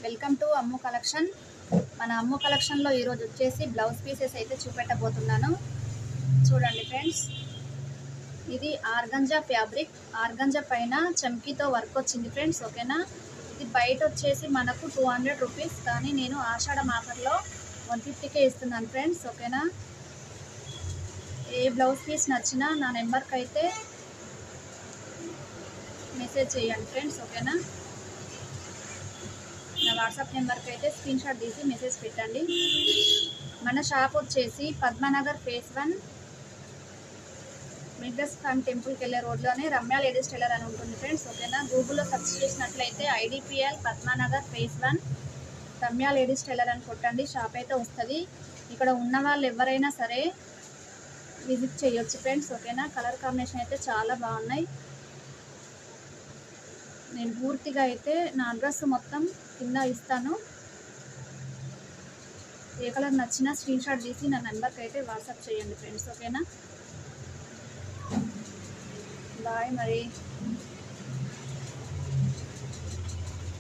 Welcome to Ammu collection. మన అమ్ము కలెక్షన్లో ఈరోజు వచ్చేసి బ్లౌజ్ పీసెస్ అయితే చూపెట్టబోతున్నాను. చూడండి ఫ్రెండ్స్, ఇది ఆర్గంజా ఫ్యాబ్రిక్. ఆర్గంజా పైన చమ్కీతో వర్క్ వచ్చింది ఫ్రెండ్స్. ఓకేనా, ఇది బయట వచ్చేసి మనకు 200 రూపీస్, కానీ నేను ఆషాఢం ఆఫర్లో 150కే ఇస్తున్నాను ఫ్రెండ్స్. ఓకేనా, ఏ బ్లౌజ్ పీస్ నచ్చినా నా నెంబర్కి అయితే మెసేజ్ చేయండి ఫ్రెండ్స్. ఓకేనా, నా వాట్సాప్ నెంబర్కి అయితే స్క్రీన్ షాట్ తీసి మెసేజ్ పెట్టండి. మన షాప్ వచ్చేసి పద్మనగర్ ఫేస్ 1 మిడ్రస్ ఖాన్ టెంపుల్కి వెళ్ళే రోడ్లోనే రమ్య లేడీస్ టైలర్ అని ఉంటుంది ఫ్రెండ్స్. ఓకేనా, గూగుల్లో సెర్చ్ చేసినట్లయితే IDPL Padmanagar phase 1 Ramya ladies tailor అని కొట్టండి, షాప్ అయితే వస్తుంది. ఇక్కడ ఉన్న వాళ్ళు ఎవరైనా సరే విజిట్ చేయొచ్చు ఫ్రెండ్స్. ఓకేనా, కలర్ కాంబినేషన్ అయితే చాలా బాగున్నాయి. నేను పూర్తిగా అయితే నా అడ్రస్ మొత్తం కింద ఇస్తాను. ఏ కలర్ నచ్చినా స్క్రీన్ షాట్ తీసి నా నెంబర్కి అయితే వాట్సాప్ చేయండి ఫ్రెండ్స్. ఓకేనా, బాయ్ మరి.